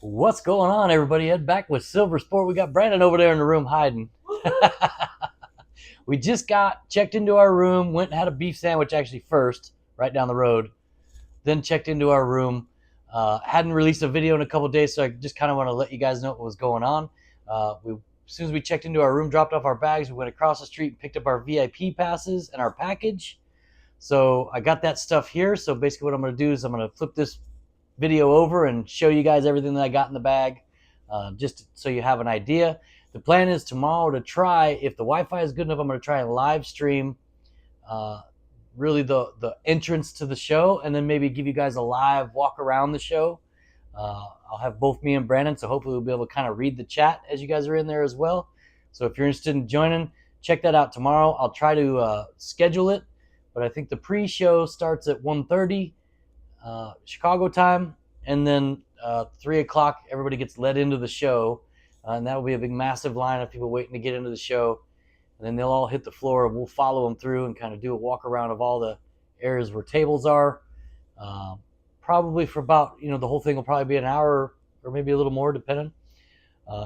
What's going on, everybody? Ed back with SLVRsport. We got Brandon over there in the room hiding. We just got checked into our room, went and had a beef sandwich actually first, right down the road. Then checked into our room. Hadn't released a video in a couple of days, so I just kind of want to let you guys know what was going on. As soon as we checked into our room, dropped off our bags, we went across the street and picked up our VIP passes and our package. So I got that stuff here. So basically what I'm going to do is I'm going to flip this video over and show you guys everything that I got in the bag, just so you have an idea. The plan is tomorrow to try, if the Wi-Fi is good enough, I'm going to try and live stream really the entrance to the show, and then maybe give you guys a live walk around the show. I'll have both me and Brandon, so hopefully we'll be able to kind of read the chat as you guys are in there as well. So if you're interested in joining, check that out tomorrow. I'll try to schedule it, but I think the pre-show starts at 1:30 Chicago time, and then 3 o'clock everybody gets let into the show, and that will be a big massive line of people waiting to get into the show, and then they'll all hit the floor and we'll follow them through and kind of do a walk around of all the areas where tables are, probably for about, the whole thing will probably be an hour or maybe a little more depending,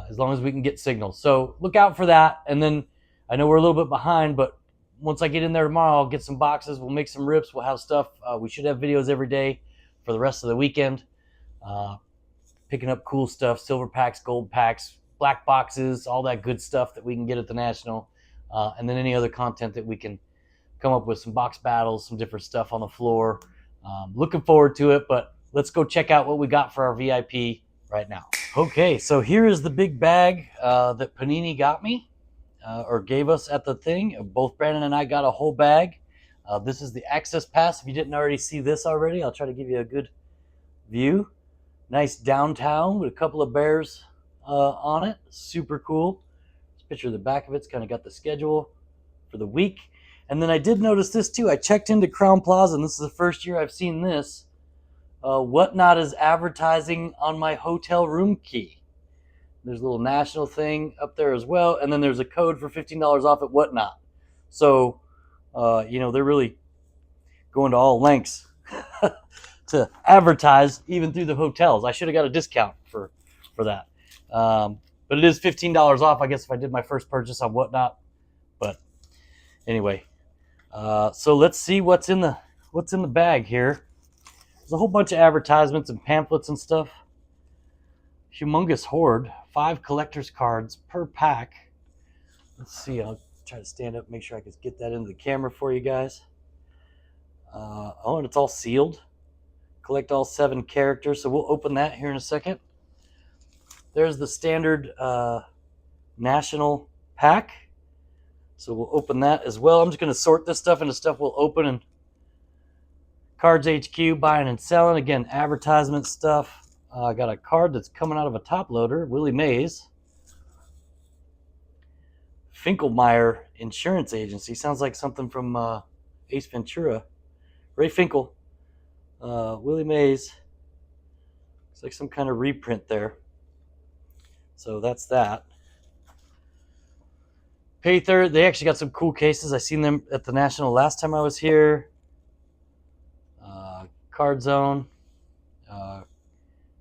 as long as we can get signals. So look out for that. And then I know we're a little bit behind, but once I get in there tomorrow, I'll get some boxes, we'll make some rips, we'll have stuff. We should have videos every day for the rest of the weekend, picking up cool stuff, silver packs, gold packs, black boxes, all that good stuff that we can get at the National, and then any other content that we can come up with, some box battles, some different stuff on the floor. Looking forward to it, but let's go check out what we got for our VIP right now. Okay, so here is the big bag that Panini got me, or gave us at the thing. Both Brandon and I got a whole bag. This is the access pass. If you didn't already see this already, I'll try to give you a good view. Nice downtown with a couple of bears on it. Super cool. This picture of the back of it's kind of got the schedule for the week. And then I did notice this too. I checked into Crown Plaza, and this is the first year I've seen this. Whatnot is advertising on my hotel room key. There's a little National thing up there as well, and then there's a code for $15 off at Whatnot. So they're really going to all lengths to advertise even through the hotels. I should have got a discount for that. But it is $15 off, I guess, if I did my first purchase on Whatnot. But anyway, so let's see what's in the bag here. There's a whole bunch of advertisements and pamphlets and stuff. Humongous hoard. 5 collector's cards per pack. Let's see. I'll try to stand up, make sure I can get that into the camera for you guys. And it's all sealed. Collect all 7 characters, so we'll open that here in a second. There's the standard National pack, so we'll open that as well. I'm just going to sort this stuff into stuff we'll open, and Cards HQ, buying and selling. Again, advertisement stuff. I got a card that's coming out of a top loader, Willie Mays. Finkelmeyer Insurance Agency. Sounds like something from Ace Ventura. Ray Finkel. Willie Mays. Looks like some kind of reprint there. So that's that. Payther, they actually got some cool cases. I seen them at the National last time I was here. Card Zone.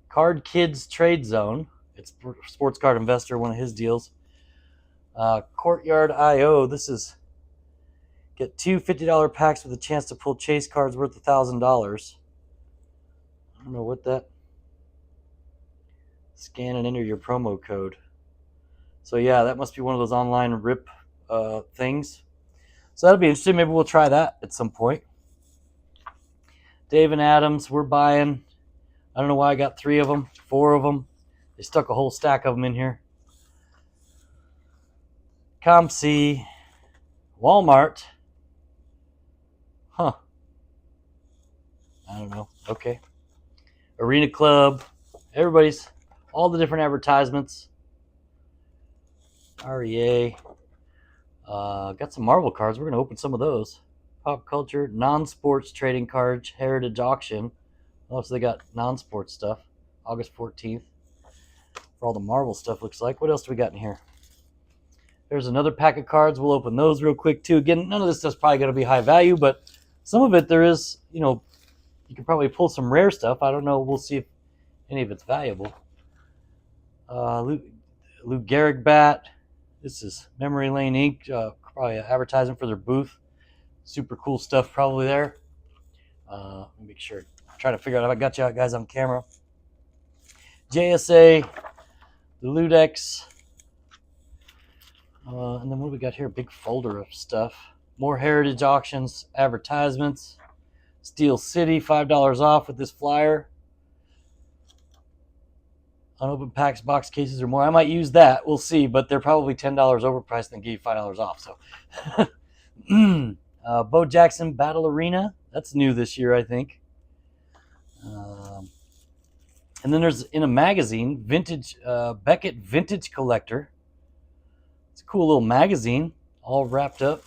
Card Kids Trade Zone. It's Sports Card Investor, one of his deals. Courtyard IO. This is get 2 $50 packs with a chance to pull chase cards worth $1,000. I don't know what that. Scan and enter your promo code. So yeah, that must be one of those online rip things. So that'll be interesting. Maybe we'll try that at some point. Dave and Adams, we're buying. I don't know why I got 3 of them, 4 of them. They stuck a whole stack of them in here. ComC, Walmart. Huh. I don't know. Okay. Arena Club. Everybody's, all the different advertisements. REA. Got some Marvel cards. We're going to open some of those. Pop Culture, non-sports trading cards, Heritage Auction. Oh, so they got non-sports stuff. August 14th. For all the Marvel stuff, looks like. What else do we got in here? There's another pack of cards. We'll open those real quick, too. Again, none of this stuff's probably going to be high value, but some of it there is, you can probably pull some rare stuff. I don't know. We'll see if any of it's valuable. Lou Gehrig bat. This is Memory Lane Ink. Probably an advertisement for their booth. Super cool stuff probably there. Let me make sure. I'm trying to figure out if I got you guys on camera. JSA, the Ludex. And then what do we got here? Big folder of stuff. More Heritage Auctions advertisements. Steel City, $5 off with this flyer. Unopened packs, box cases, or more. I might use that. We'll see, but they're probably $10 overpriced and give you $5 off. So, Bo Jackson Battle Arena. That's new this year, I think. And then there's in a magazine, Vintage Beckett Vintage Collector. It's a cool little magazine, all wrapped up.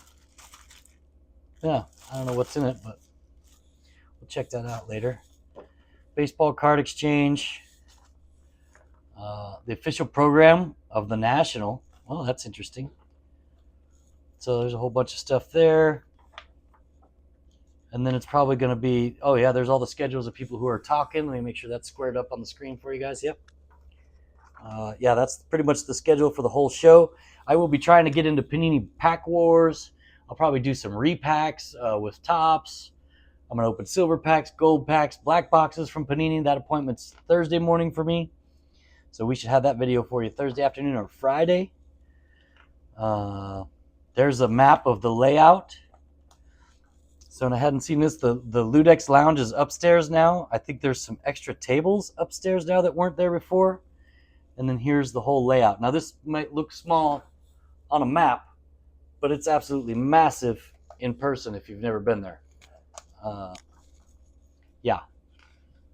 Yeah, I don't know what's in it, but we'll check that out later. Baseball card exchange. The official program of the National. Well, that's interesting. So there's a whole bunch of stuff there. And then it's probably going to be, oh yeah, there's all the schedules of people who are talking. Let me make sure that's squared up on the screen for you guys. Yep. Yeah, that's pretty much the schedule for the whole show. I will be trying to get into Panini Pack Wars. I'll probably do some repacks with Topps. I'm going to open silver packs, gold packs, black boxes from Panini. That appointment's Thursday morning for me. So we should have that video for you Thursday afternoon or Friday. There's a map of the layout. So and I hadn't seen this. The Ludex Lounge is upstairs now. I think there's some extra tables upstairs now that weren't there before. And then here's the whole layout. Now this might look small on a map, but it's absolutely massive in person if you've never been there. Yeah,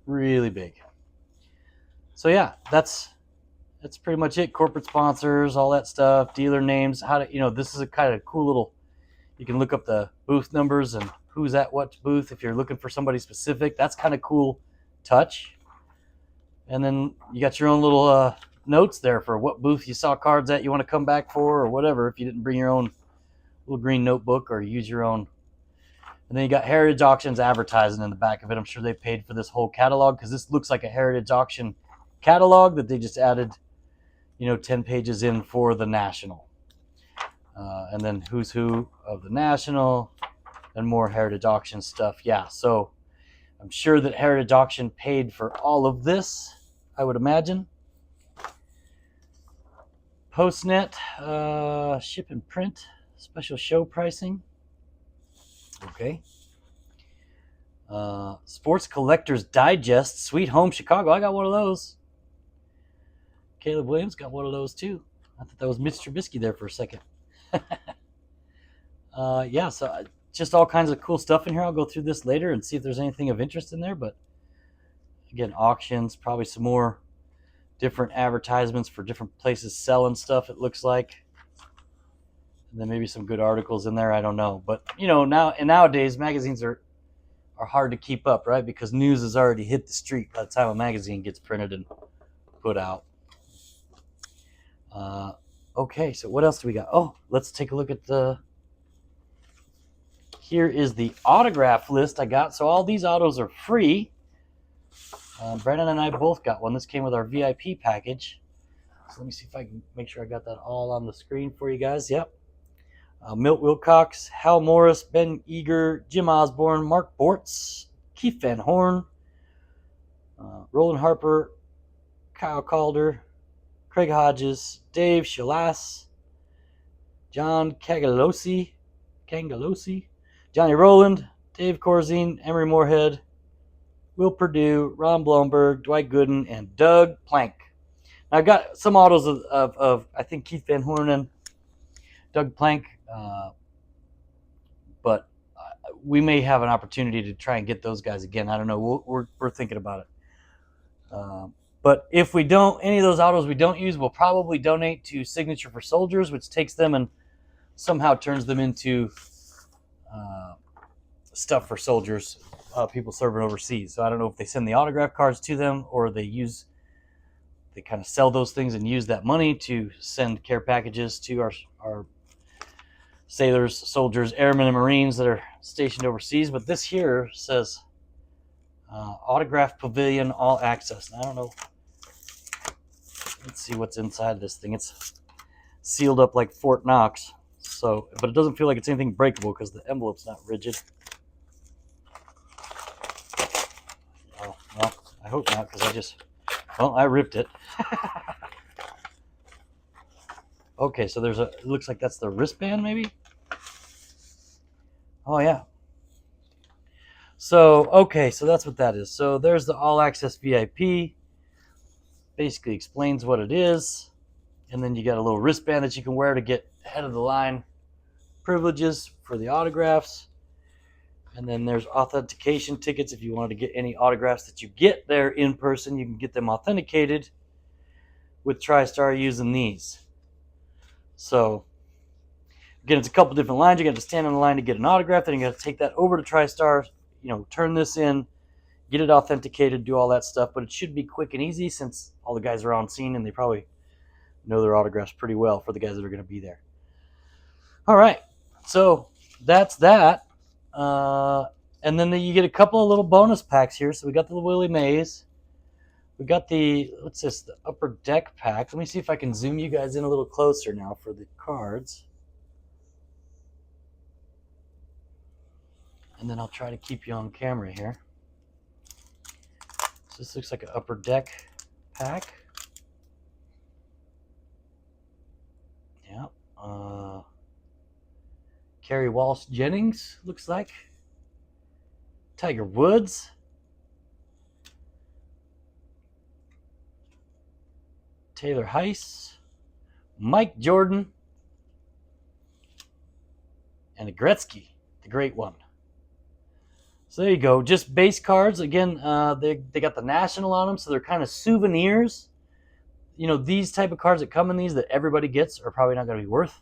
really big. So yeah, that's pretty much it. Corporate sponsors, all that stuff, dealer names, how to, this is a kind of cool little, you can look up the booth numbers and who's at what booth if you're looking for somebody specific. That's kind of cool touch. And then you got your own little notes there for what booth you saw cards at you want to come back for or whatever if you didn't bring your own little green notebook or use your own. And then you got Heritage Auctions advertising in the back of it. I'm sure they paid for this whole catalog because this looks like a Heritage Auction catalog that they just added, 10 pages in for the National. And then who's who of the National and more Heritage Auction stuff. Yeah, so I'm sure that Heritage Auction paid for all of this, I would imagine. Postnet, ship and print, special show pricing. Okay. Sports Collectors Digest, Sweet Home Chicago. I got one of those. Caleb Williams got one of those too. I thought that was Mitch Trubisky there for a second. Yeah, so just all kinds of cool stuff in here. I'll go through this later and see if there's anything of interest in there. But again, auctions, probably some more different advertisements for different places selling stuff, it looks like. And then maybe some good articles in there. I don't know. But, nowadays, magazines are hard to keep up, right? Because news has already hit the street by the time a magazine gets printed and put out. Okay, so what else do we got? Oh, let's take a look at here is the autograph list I got. So all these autos are free. Brandon and I both got one. This came with our VIP package. So let me see if I can make sure I got that all on the screen for you guys. Yep. Milt Wilcox, Hal Morris, Ben Eager, Jim Osborne, Mark Bortz, Keith Van Horn, Roland Harper, Kyle Calder, Craig Hodges, Dave Shalas, John Cangalosi, Johnny Rowland, Dave Corzine, Emery Moorhead, Will Perdue, Ron Blomberg, Dwight Gooden, and Doug Plank. Now, I've got some autos of I think Keith Van Horn and Doug Plank, but we may have an opportunity to try and get those guys again. I don't know. We're thinking about it. But if we don't, any of those autos we don't use, we'll probably donate to Signature for Soldiers, which takes them and somehow turns them into stuff for soldiers, people serving overseas. So I don't know if they send the autograph cards to them or they kind of sell those things and use that money to send care packages to our sailors, soldiers, airmen, and Marines that are stationed overseas. But this here says Autograph Pavilion All Access. Now, I don't know Let's see what's inside this thing. It's sealed up like Fort Knox. So, but it doesn't feel like it's anything breakable because the envelope's not rigid. Oh, well, I hope not because I ripped it. Okay, so it looks like that's the wristband maybe? Oh yeah. So, okay, so that's what that is. So there's the All Access VIP. Basically explains what it is. And then you got a little wristband that you can wear to get head of the line privileges for the autographs. And then there's authentication tickets. If you wanted to get any autographs that you get there in person, you can get them authenticated with TriStar using these. So, again, it's a couple different lines. You got to stand on the line to get an autograph. Then you got to take that over to TriStar, turn this in, get it authenticated, do all that stuff. But it should be quick and easy since all the guys are on scene and they probably know their autographs pretty well for the guys that are going to be there. All right, so that's that. And then you get a couple of little bonus packs here. So we got the Willie Mays. We got the upper deck pack. Let me see if I can zoom you guys in a little closer now for the cards. And then I'll try to keep you on camera here. So this looks like an upper deck pack. Yeah. Kerry Walsh Jennings looks like. Tiger Woods. Taylor Heiss. Mike Jordan. And a Gretzky, the great one. So there you go. Just base cards. Again, they got the national on them, so they're kind of souvenirs. These type of cards that come in these that everybody gets are probably not going to be worth,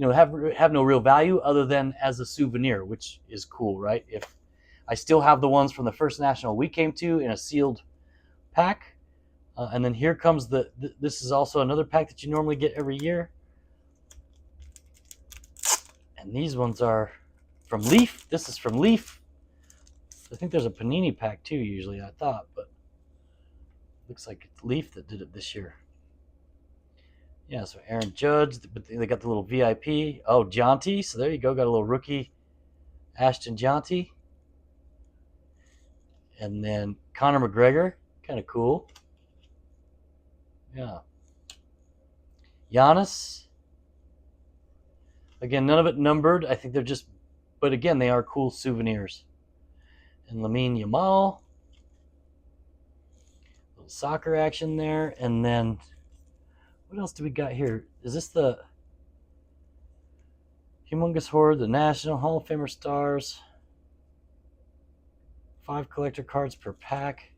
have no real value other than as a souvenir, which is cool, right? If I still have the ones from the first national we came to in a sealed pack, and then here comes this is also another pack that you normally get every year, and these ones are from Leaf. This is from Leaf. I think there's a Panini pack too usually, I thought, but looks like it's Leaf that did it this year. Yeah, so Aaron Judge, but they got the little VIP. Oh, Jonty, so there you go, got a little rookie Ashton Jonty. And then Conor McGregor, kind of cool. Yeah. Giannis. Again, none of it numbered. I think they're just, but again, they are cool souvenirs. And Lamine Yamal. Little soccer action there. And then, what else do we got here? Is this the Humongous Horde, the National Hall of Famer stars? 5 collector cards per pack.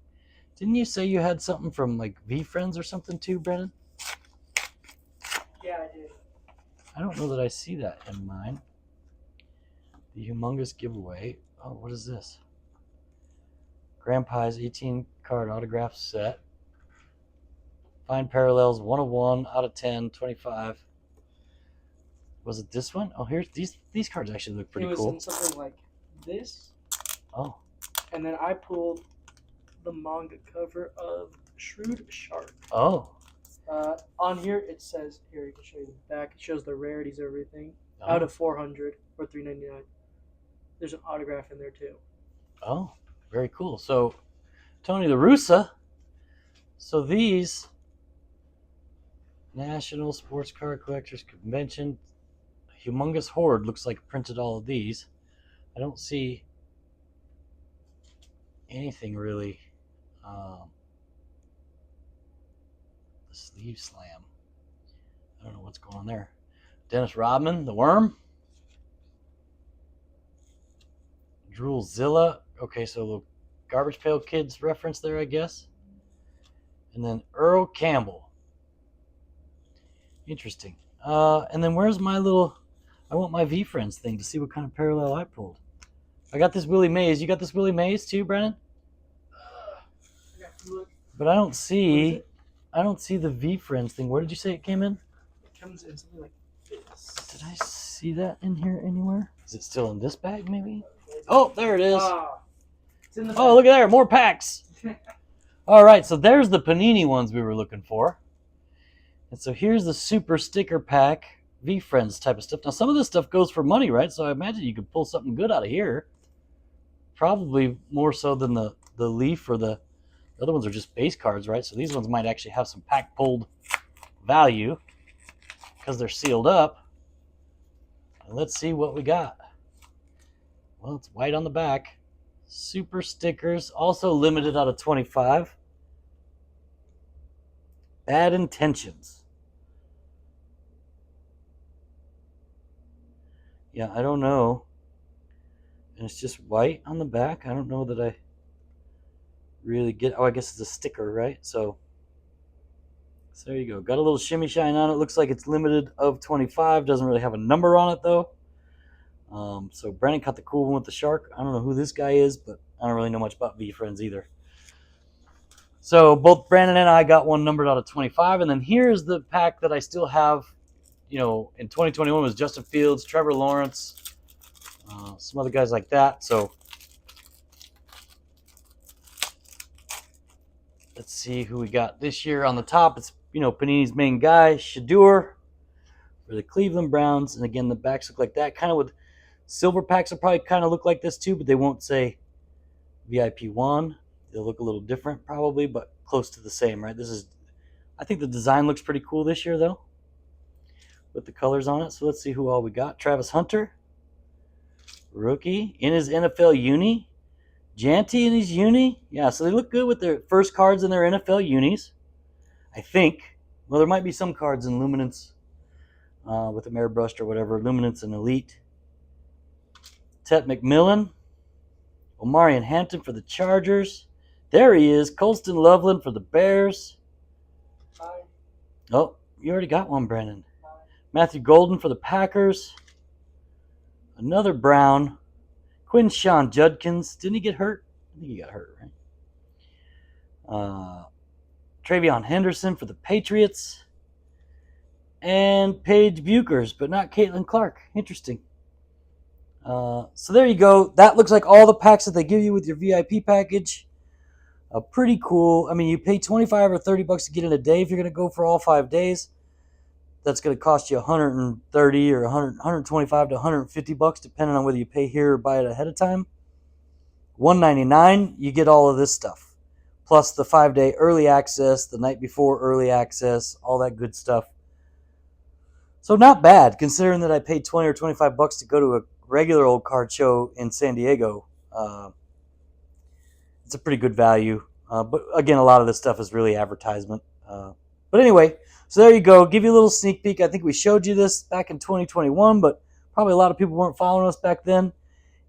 Didn't you say you had something from like V-Friends or something too, Brennan? Yeah, I did. I don't know that I see that in mine. The Humongous Giveaway. Oh, what is this? Grandpa's 18 card autograph set. Find parallels 1 of 1 out of 10, 25. Was it this one? Oh, here's these cards actually look pretty cool. It was in something like this. Oh. And then I pulled the manga cover of Shrewd Shark. Oh. On here it says, here you can show you the back. It shows the rarities of everything. Oh. Out of 400 or $3.99. There's an autograph in there too. Oh, very cool. So, Tony La Russa. So these National Sports Card Collectors Convention Humongous Horde looks like it printed all of these. I don't see anything really. The sleeve slam. I don't know what's going on there. Dennis Rodman, the Worm. Droolzilla. Okay, so the Garbage Pail Kids reference there, I guess. And then Earl Campbell. Interesting. And then where's my little... I want my V-Friends thing to see what kind of parallel I pulled. I got this Willie Mays. You got this Willie Mays too, Brennan? I got to look. But I don't see the V-Friends thing. Where did you say it came in? It comes in something like this. Did I see that in here anywhere? Is it still in this bag, maybe? Oh, there it is. It's in the Oh, look at there. More packs. All right, so there's the Panini ones we were looking for. And so here's the super sticker pack, V-Friends type of stuff. Now some of this stuff goes for money, right? So I imagine you could pull something good out of here. Probably more so than the Leaf or the other ones are just base cards, right? So these ones might actually have some pack pulled value because they're sealed up. And let's see what we got. Well, it's white on the back. Super stickers, also limited out of 25. Bad Intentions. Yeah, I don't know. And it's just white on the back. I don't know that I really get. Oh, I guess it's a sticker, right? So there you go. Got a little shimmy shine on it. Looks like it's limited of 25. Doesn't really have a number on it though. So Brandon caught the cool one with the shark. I don't know who this guy is, but I don't really know much about V-Friends either. So both Brandon and I got one numbered out of 25. And then here's the pack that I still have, you know, in 2021 was Justin Fields, Trevor Lawrence, some other guys like that. So let's see who we got this year. On the top, it's, you know, Panini's main guy, Shador for the Cleveland Browns. And again, the backs look like that. Kind of with silver packs will probably kind of look like this too, but they won't say VIP 1. They'll look a little different probably, but close to the same, right? This is, I think the design looks pretty cool this year though, with the colors on it. So let's see who all we got. Travis Hunter, rookie in his NFL uni. Janty in his uni. Yeah, so they look good with their first cards in their NFL unis, I think. Well, there might be some cards in Luminance with them airbrushed or whatever. Luminance and Elite. Tet McMillan. Omarion Hampton for the Chargers. There he is. Colston Loveland for the Bears. Hi. Oh, you already got one, Brandon. Hi. Matthew Golden for the Packers. Another Brown. Quinshawn Judkins. Didn't he get hurt? I think he got hurt, right? Travion Henderson for the Patriots. And Paige Buchers, but not Caitlin Clark. Interesting. So there you go. That looks like all the packs that they give you with your VIP package. Pretty cool. I mean, you pay 25 or 30 bucks to get in a day if you're going to go for all 5 days. That's going to cost you 130 or 125 to 150 bucks, depending on whether you pay here or buy it ahead of time. $199, you get all of this stuff, plus the 5-day early access, the night before early access, all that good stuff. So not bad, considering that I paid 20 or 25 bucks to go to a regular old card show in San Diego. It's a pretty good value. But again, a lot of this stuff is really advertisement. But anyway, so there you go. Give you a little sneak peek. I think we showed you this back in 2021, but probably a lot of people weren't following us back then.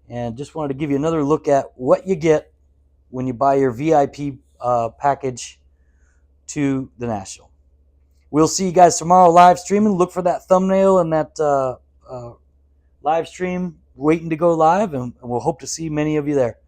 And just wanted to give you another look at what you get when you buy your VIP package to the National. We'll see you guys tomorrow live streaming. Look for that thumbnail and that live stream waiting to go live, and we'll hope to see many of you there.